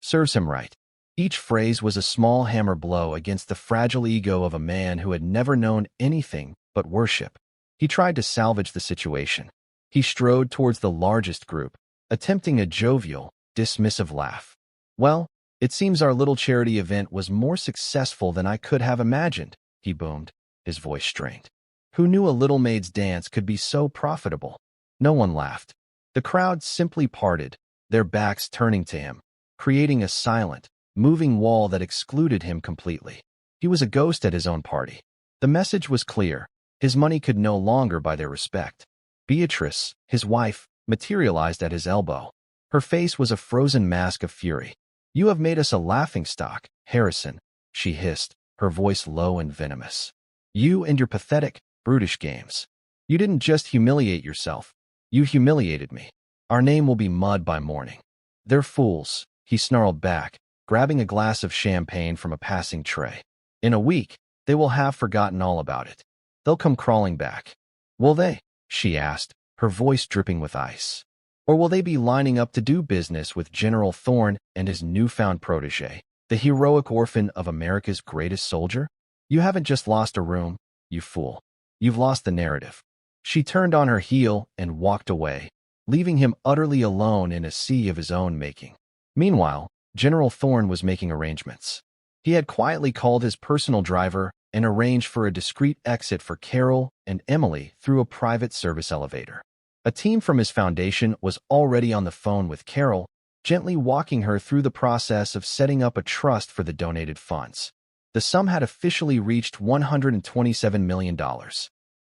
Serves him right." Each phrase was a small hammer blow against the fragile ego of a man who had never known anything but worship. He tried to salvage the situation. He strode towards the largest group, attempting a jovial, dismissive laugh. "Well, it seems our little charity event was more successful than I could have imagined," he boomed, his voice strained. Who knew a little maid's dance could be so profitable? No one laughed. The crowd simply parted, their backs turning to him, creating a silent, moving wall that excluded him completely. He was a ghost at his own party. The message was clear. His money could no longer buy their respect. Beatrice, his wife, materialized at his elbow. Her face was a frozen mask of fury. "You have made us a laughingstock, Harrison," she hissed, her voice low and venomous. "You and your pathetic, brutish games." You didn't just humiliate yourself. You humiliated me. Our name will be mud by morning." "They're fools," he snarled back, grabbing a glass of champagne from a passing tray. "In a week, they will have forgotten all about it. They'll come crawling back." "Will they?" she asked, her voice dripping with ice. "Or will they be lining up to do business with General Thorne and his newfound protege, the heroic orphan of America's greatest soldier? You haven't just lost a room, you fool. You've lost the narrative." She turned on her heel and walked away, leaving him utterly alone in a sea of his own making. Meanwhile, General Thorne was making arrangements. He had quietly called his personal driver and arranged for a discreet exit for Carol and Emily through a private service elevator. A team from his foundation was already on the phone with Carol, gently walking her through the process of setting up a trust for the donated funds. The sum had officially reached $127 million.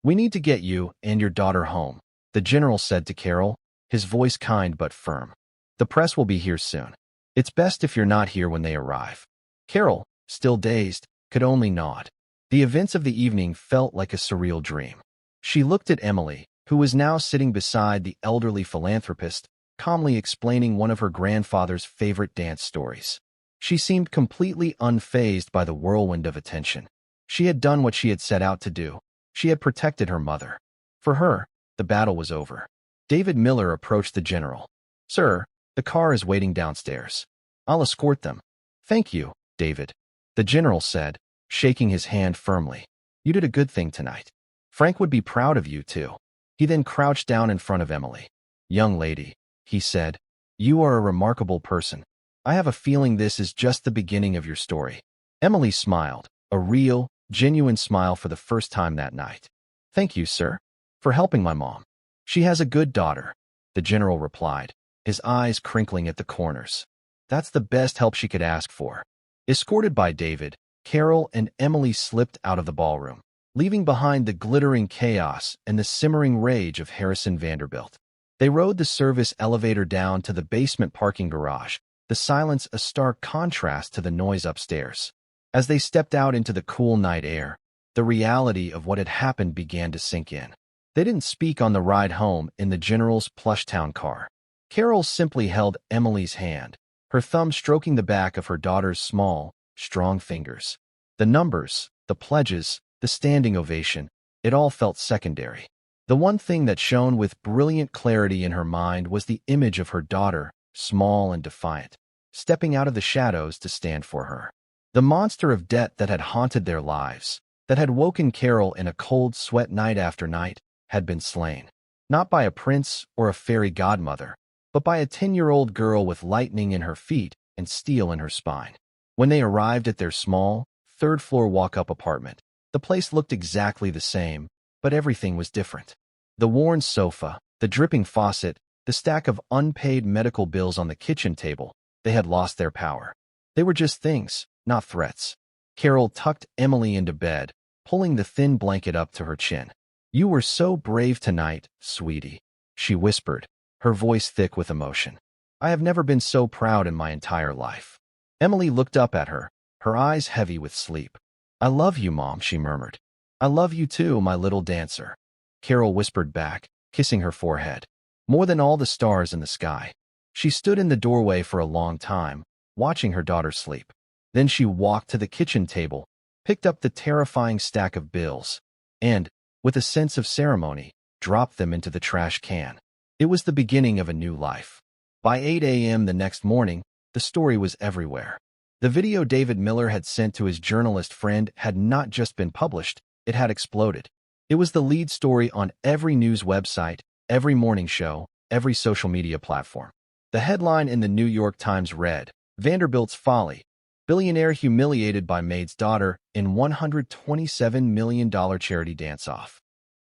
"We need to get you and your daughter home," the general said to Carol, his voice kind but firm. "The press will be here soon. It's best if you're not here when they arrive." Carol, still dazed, could only nod. The events of the evening felt like a surreal dream. She looked at Emily, who was now sitting beside the elderly philanthropist, calmly explaining one of her grandfather's favorite dance stories. She seemed completely unfazed by the whirlwind of attention. She had done what she had set out to do. She had protected her mother. For her, the battle was over. David Miller approached the general. "Sir, the car is waiting downstairs. I'll escort them." "Thank you, David," the general said, shaking his hand firmly. "You did a good thing tonight. Frank would be proud of you, too." He then crouched down in front of Emily. "Young lady," he said, "you are a remarkable person. I have a feeling this is just the beginning of your story." Emily smiled, a real, genuine smile for the first time that night. "Thank you, sir, for helping my mom. She has a good daughter," the general replied, his eyes crinkling at the corners. "That's the best help she could ask for." Escorted by David, Carol and Emily slipped out of the ballroom, leaving behind the glittering chaos and the simmering rage of Harrison Vanderbilt. They rode the service elevator down to the basement parking garage, the silence a stark contrast to the noise upstairs. As they stepped out into the cool night air, the reality of what had happened began to sink in. They didn't speak on the ride home in the general's plush-town car. Carol simply held Emily's hand, her thumb stroking the back of her daughter's small, strong fingers. The numbers, the pledges, the standing ovation, it all felt secondary. The one thing that shone with brilliant clarity in her mind was the image of her daughter, small and defiant, stepping out of the shadows to stand for her. The monster of debt that had haunted their lives, that had woken Carol in a cold sweat night after night, had been slain. Not by a prince or a fairy godmother, but by a 10-year-old girl with lightning in her feet and steel in her spine. When they arrived at their small, third-floor walk-up apartment, the place looked exactly the same, but everything was different. The worn sofa, the dripping faucet, the stack of unpaid medical bills on the kitchen table, they had lost their power. They were just things, not threats. Carol tucked Emily into bed, pulling the thin blanket up to her chin. "You were so brave tonight, sweetie," she whispered, her voice thick with emotion. "I have never been so proud in my entire life." Emily looked up at her, her eyes heavy with sleep. "I love you, Mom," she murmured. "I love you too, my little dancer," Carol whispered back, kissing her forehead. "More than all the stars in the sky." She stood in the doorway for a long time, watching her daughter sleep. Then she walked to the kitchen table, picked up the terrifying stack of bills, and, with a sense of ceremony, dropped them into the trash can. It was the beginning of a new life. By 8 a.m. the next morning, the story was everywhere. The video David Miller had sent to his journalist friend had not just been published, it had exploded. It was the lead story on every news website, every morning show, every social media platform. The headline in the New York Times read, "Vanderbilt's Folly. Billionaire humiliated by Maid's daughter in $127 million charity dance-off."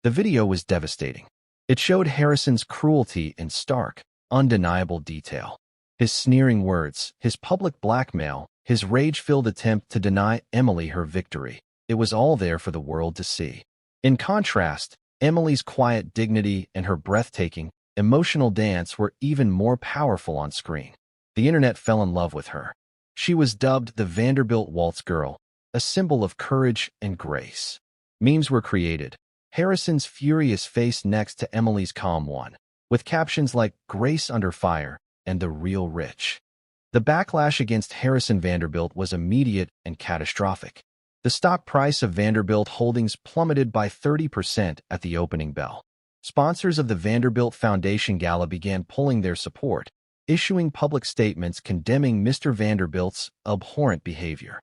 The video was devastating. It showed Harrison's cruelty in stark, undeniable detail. His sneering words, his public blackmail, his rage-filled attempt to deny Emily her victory. It was all there for the world to see. In contrast, Emily's quiet dignity and her breathtaking, emotional dance were even more powerful on screen. The internet fell in love with her. She was dubbed the Vanderbilt Waltz Girl, a symbol of courage and grace. Memes were created, Harrison's furious face next to Emily's calm one, with captions like "Grace under fire" and "The real rich." The backlash against Harrison Vanderbilt was immediate and catastrophic. The stock price of Vanderbilt holdings plummeted by 30% at the opening bell. Sponsors of the Vanderbilt Foundation Gala began pulling their support, issuing public statements condemning Mr. Vanderbilt's abhorrent behavior.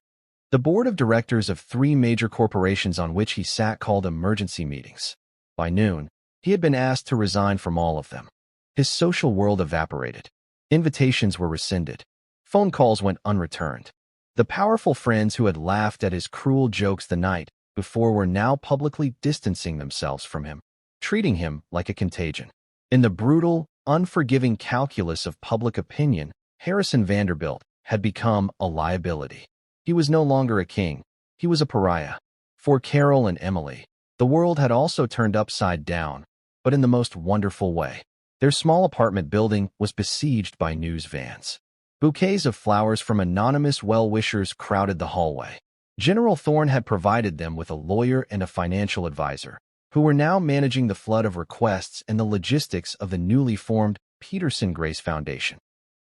The board of directors of 3 major corporations on which he sat called emergency meetings. By noon, he had been asked to resign from all of them. His social world evaporated. Invitations were rescinded. Phone calls went unreturned. The powerful friends who had laughed at his cruel jokes the night before were now publicly distancing themselves from him, treating him like a contagion. In the brutal, unforgiving calculus of public opinion, Harrison Vanderbilt had become a liability. He was no longer a king. He was a pariah. For Carol and Emily, the world had also turned upside down, but in the most wonderful way. Their small apartment building was besieged by news vans. Bouquets of flowers from anonymous well-wishers crowded the hallway. General Thorne had provided them with a lawyer and a financial advisor, who were now managing the flood of requests and the logistics of the newly formed Peterson Grace Foundation.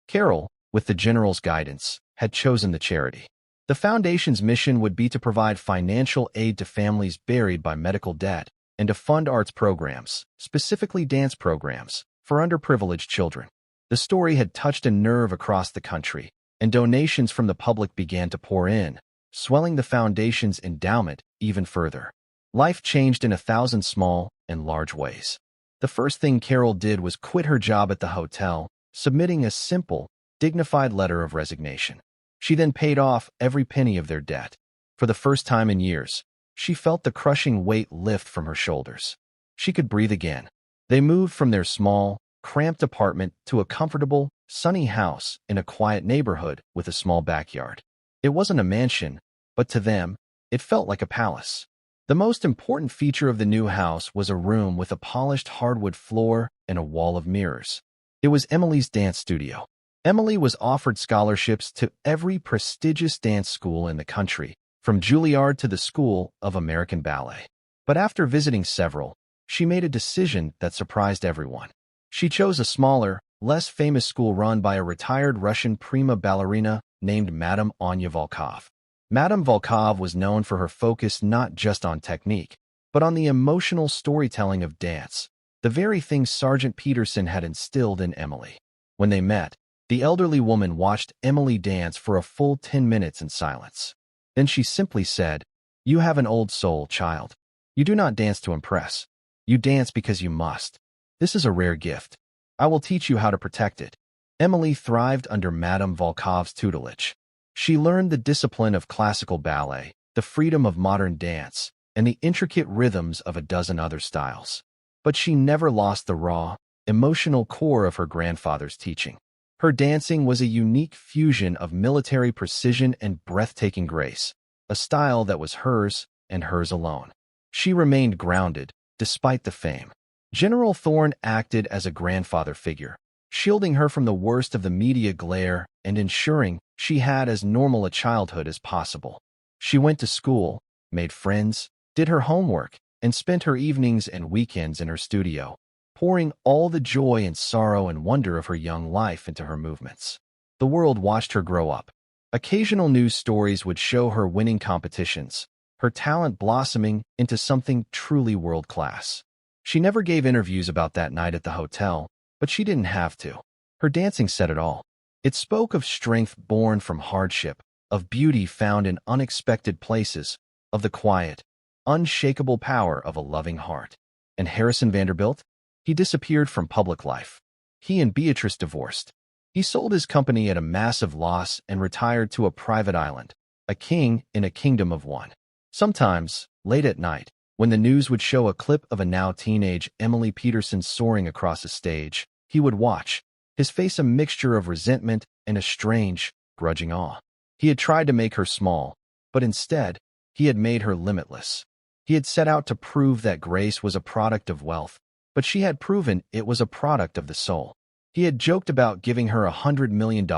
Carol, with the general's guidance, had chosen the charity. The foundation's mission would be to provide financial aid to families buried by medical debt and to fund arts programs, specifically dance programs, for underprivileged children. The story had touched a nerve across the country, and donations from the public began to pour in, swelling the foundation's endowment even further. Life changed in 1,000 small and large ways. The first thing Carol did was quit her job at the hotel, submitting a simple, dignified letter of resignation. She then paid off every penny of their debt. For the first time in years, she felt the crushing weight lift from her shoulders. She could breathe again. They moved from their small, cramped apartment to a comfortable, sunny house in a quiet neighborhood with a small backyard. It wasn't a mansion, but to them, it felt like a palace. The most important feature of the new house was a room with a polished hardwood floor and a wall of mirrors. It was Emily's dance studio. Emily was offered scholarships to every prestigious dance school in the country, from Juilliard to the School of American Ballet. But after visiting several, she made a decision that surprised everyone. She chose a smaller, less famous school run by a retired Russian prima ballerina named Madame Anya Volkov. Madame Volkov was known for her focus not just on technique, but on the emotional storytelling of dance, the very thing Sergeant Peterson had instilled in Emily. When they met, the elderly woman watched Emily dance for a full 10 minutes in silence. Then she simply said, "You have an old soul, child. You do not dance to impress. You dance because you must. This is a rare gift. I will teach you how to protect it." Emily thrived under Madame Volkov's tutelage. She learned the discipline of classical ballet, the freedom of modern dance, and the intricate rhythms of a dozen other styles. But she never lost the raw, emotional core of her grandfather's teaching. Her dancing was a unique fusion of military precision and breathtaking grace, a style that was hers and hers alone. She remained grounded, despite the fame. General Thorne acted as a grandfather figure, shielding her from the worst of the media glare and ensuring she had as normal a childhood as possible. She went to school, made friends, did her homework, and spent her evenings and weekends in her studio, pouring all the joy and sorrow and wonder of her young life into her movements. The world watched her grow up. Occasional news stories would show her winning competitions, her talent blossoming into something truly world-class. She never gave interviews about that night at the hotel, but she didn't have to. Her dancing said it all. It spoke of strength born from hardship, of beauty found in unexpected places, of the quiet, unshakable power of a loving heart. And Harrison Vanderbilt? He disappeared from public life. He and Beatrice divorced. He sold his company at a massive loss and retired to a private island, a king in a kingdom of one. Sometimes, late at night, when the news would show a clip of a now teenage Emily Peterson soaring across a stage, he would watch, his face a mixture of resentment and a strange, grudging awe. He had tried to make her small, but instead, he had made her limitless. He had set out to prove that grace was a product of wealth, but she had proven it was a product of the soul. He had joked about giving her $100 million,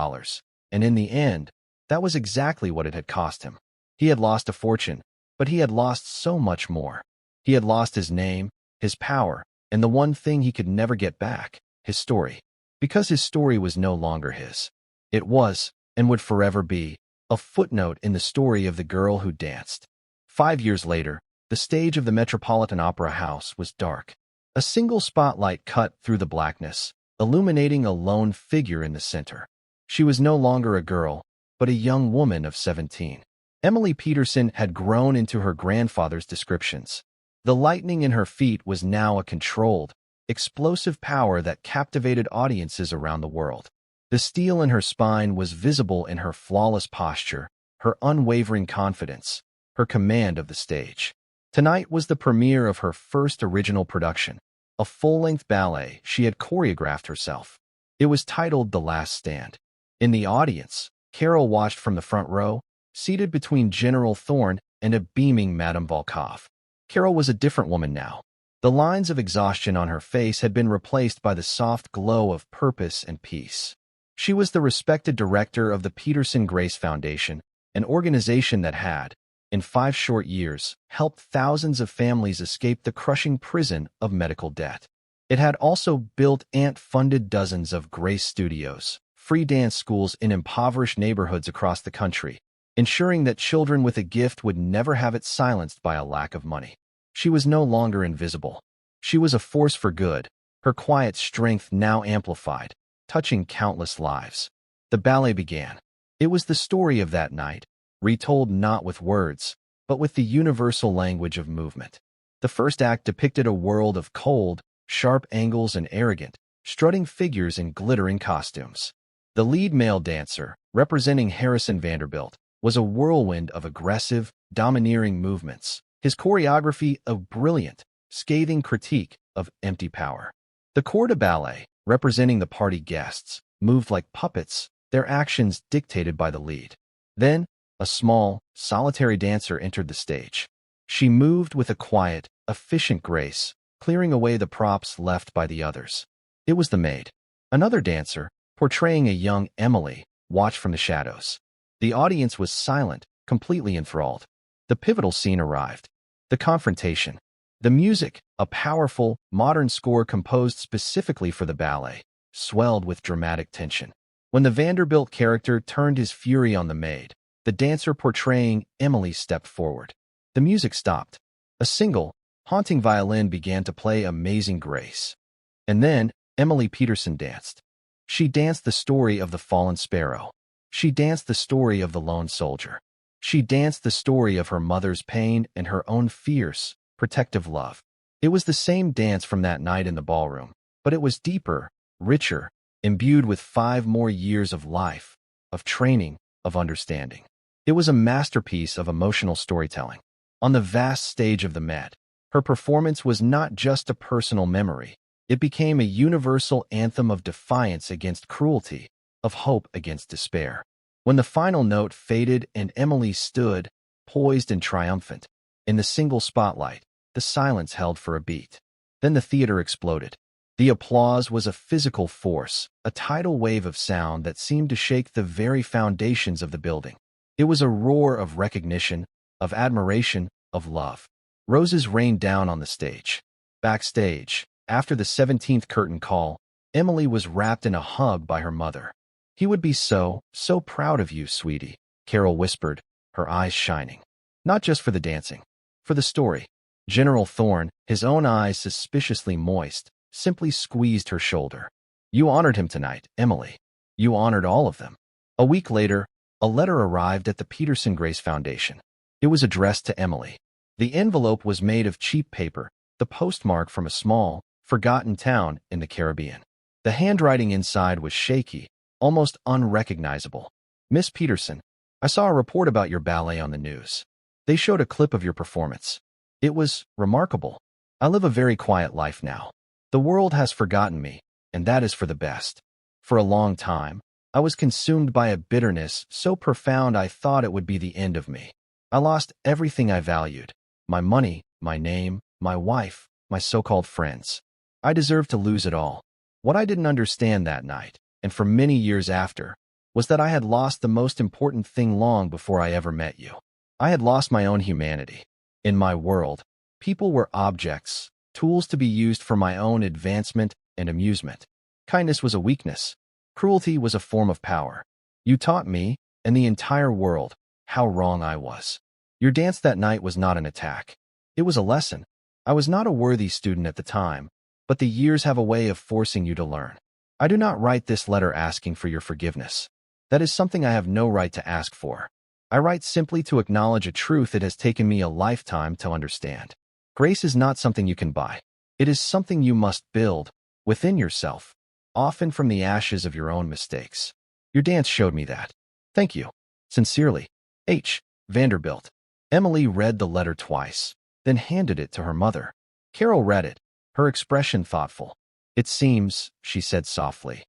and in the end, that was exactly what it had cost him. He had lost a fortune, but he had lost so much more. He had lost his name, his power, and the one thing he could never get back, his story. Because his story was no longer his. It was, and would forever be, a footnote in the story of the girl who danced. 5 years later, the stage of the Metropolitan Opera House was dark. A single spotlight cut through the blackness, illuminating a lone figure in the center. She was no longer a girl, but a young woman of 17. Emily Peterson had grown into her grandfather's descriptions. The lightning in her feet was now a controlled, explosive power that captivated audiences around the world. The steel in her spine was visible in her flawless posture, her unwavering confidence, her command of the stage. Tonight was the premiere of her first original production, a full-length ballet she had choreographed herself. It was titled The Last Stand. In the audience, Carol watched from the front row, seated between General Thorne and a beaming Madame Volkov. Carol was a different woman now. The lines of exhaustion on her face had been replaced by the soft glow of purpose and peace. She was the respected director of the Peterson Grace Foundation, an organization that had, in 5 short years, helped thousands of families escape the crushing prison of medical debt. It had also built and funded dozens of Grace studios, free dance schools in impoverished neighborhoods across the country, ensuring that children with a gift would never have it silenced by a lack of money. She was no longer invisible. She was a force for good, her quiet strength now amplified, touching countless lives. The ballet began. It was the story of that night, retold not with words, but with the universal language of movement. The first act depicted a world of cold, sharp angles and arrogant, strutting figures in glittering costumes. The lead male dancer, representing Harrison Vanderbilt, was a whirlwind of aggressive, domineering movements, his choreography a brilliant, scathing critique of empty power. The corps de ballet, representing the party guests, moved like puppets, their actions dictated by the lead. Then, a small, solitary dancer entered the stage. She moved with a quiet, efficient grace, clearing away the props left by the others. It was the maid. Another dancer, portraying a young Emily, watched from the shadows. The audience was silent, completely enthralled. The pivotal scene arrived. The confrontation. The music, a powerful, modern score composed specifically for the ballet, swelled with dramatic tension. When the Vanderbilt character turned his fury on the maid, the dancer portraying Emily stepped forward. The music stopped. A single, haunting violin began to play amazing grace. And then, Emily Peterson danced. She danced the story of the fallen sparrow. She danced the story of the lone soldier. She danced the story of her mother's pain and her own fierce, protective love. It was the same dance from that night in the ballroom, but it was deeper, richer, imbued with 5 more years of life, of training, of understanding. It was a masterpiece of emotional storytelling. On the vast stage of the Met, her performance was not just a personal memory. It became a universal anthem of defiance against cruelty, of hope against despair. When the final note faded and Emily stood, poised and triumphant, in the single spotlight, the silence held for a beat. Then the theater exploded. The applause was a physical force, a tidal wave of sound that seemed to shake the very foundations of the building. It was a roar of recognition, of admiration, of love. Roses rained down on the stage. Backstage, after the 17th curtain call, Emily was wrapped in a hug by her mother. "He would be so proud of you, sweetie," Carol whispered, her eyes shining. Not just for the dancing, for the story. General Thorne, his own eyes suspiciously moist, simply squeezed her shoulder. "You honored him tonight, Emily. You honored all of them." A week later, a letter arrived at the Peterson Grace Foundation. It was addressed to Emily. The envelope was made of cheap paper, the postmark from a small, forgotten town in the Caribbean. The handwriting inside was shaky, almost unrecognizable. "Miss Peterson, I saw a report about your ballet on the news. They showed a clip of your performance. It was remarkable. I live a very quiet life now. The world has forgotten me, and that is for the best. For a long time, I was consumed by a bitterness so profound I thought it would be the end of me. I lost everything I valued, my money, my name, my wife, my so-called friends. I deserved to lose it all. What I didn't understand that night, and for many years after, was that I had lost the most important thing long before I ever met you. I had lost my own humanity. In my world, People were objects, tools to be used for my own advancement and amusement. Kindness was a weakness. Cruelty was a form of power. You taught me, and the entire world, how wrong I was. Your dance that night was not an attack. It was a lesson. I was not a worthy student at the time, but the years have a way of forcing you to learn. I do not write this letter asking for your forgiveness. That is something I have no right to ask for. I write simply to acknowledge a truth it has taken me a lifetime to understand. Grace is not something you can buy. It is something you must build within yourself, often from the ashes of your own mistakes. Your dance showed me that. Thank you. Sincerely, H. Vanderbilt. Emily read the letter twice, then handed it to her mother. Carol read it, her expression thoughtful. It seems, she said softly,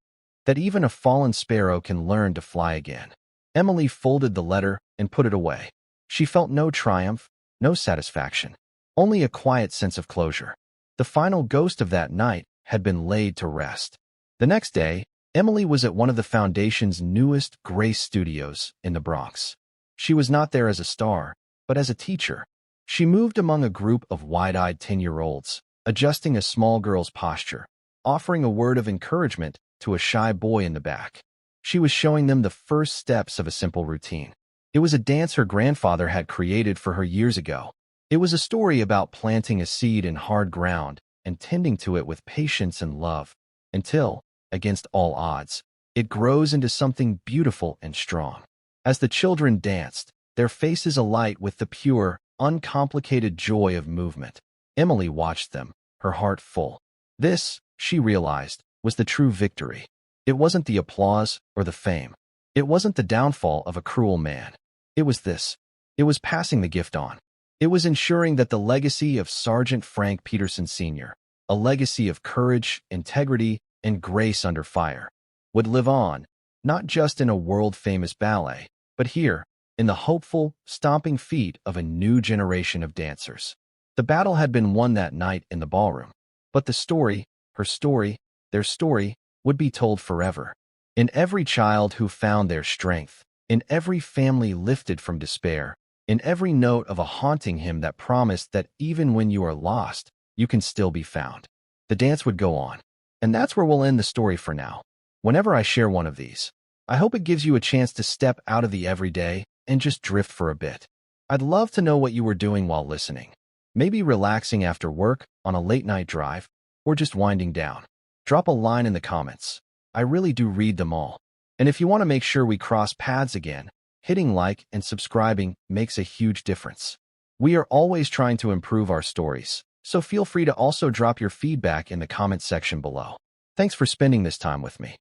that even a fallen sparrow can learn to fly again. Emily folded the letter and put it away. She felt no triumph, no satisfaction, only a quiet sense of closure. The final ghost of that night had been laid to rest. The next day, Emily was at one of the Foundation's newest Grace studios in the Bronx. She was not there as a star, but as a teacher. She moved among a group of wide-eyed 10-year-olds, adjusting a small girl's posture, offering a word of encouragement to a shy boy in the back. She was showing them the first steps of a simple routine. It was a dance her grandfather had created for her years ago. It was a story about planting a seed in hard ground and tending to it with patience and love, until, against all odds, it grows into something beautiful and strong. As the children danced, their faces alight with the pure, uncomplicated joy of movement, Emily watched them, her heart full. This, she realized, was the true victory. It wasn't the applause or the fame. It wasn't the downfall of a cruel man. It was this. It was passing the gift on. It was ensuring that the legacy of Sergeant Frank Peterson Sr., a legacy of courage, integrity, and grace under fire, would live on, not just in a world-famous ballet, but here, in the hopeful, stomping feet of a new generation of dancers. The battle had been won that night in the ballroom, but the story, her story, their story, would be told forever. In every child who found their strength, in every family lifted from despair, in every note of a haunting hymn that promised that even when you are lost, you can still be found. The dance would go on. And that's where we'll end the story for now. Whenever I share one of these, I hope it gives you a chance to step out of the everyday and just drift for a bit. I'd love to know what you were doing while listening. Maybe relaxing after work, on a late-night drive, or just winding down. Drop a line in the comments. I really do read them all. And if you want to make sure we cross paths again, hitting like and subscribing makes a huge difference. We are always trying to improve our stories, so feel free to also drop your feedback in the comment section below. Thanks for spending this time with me.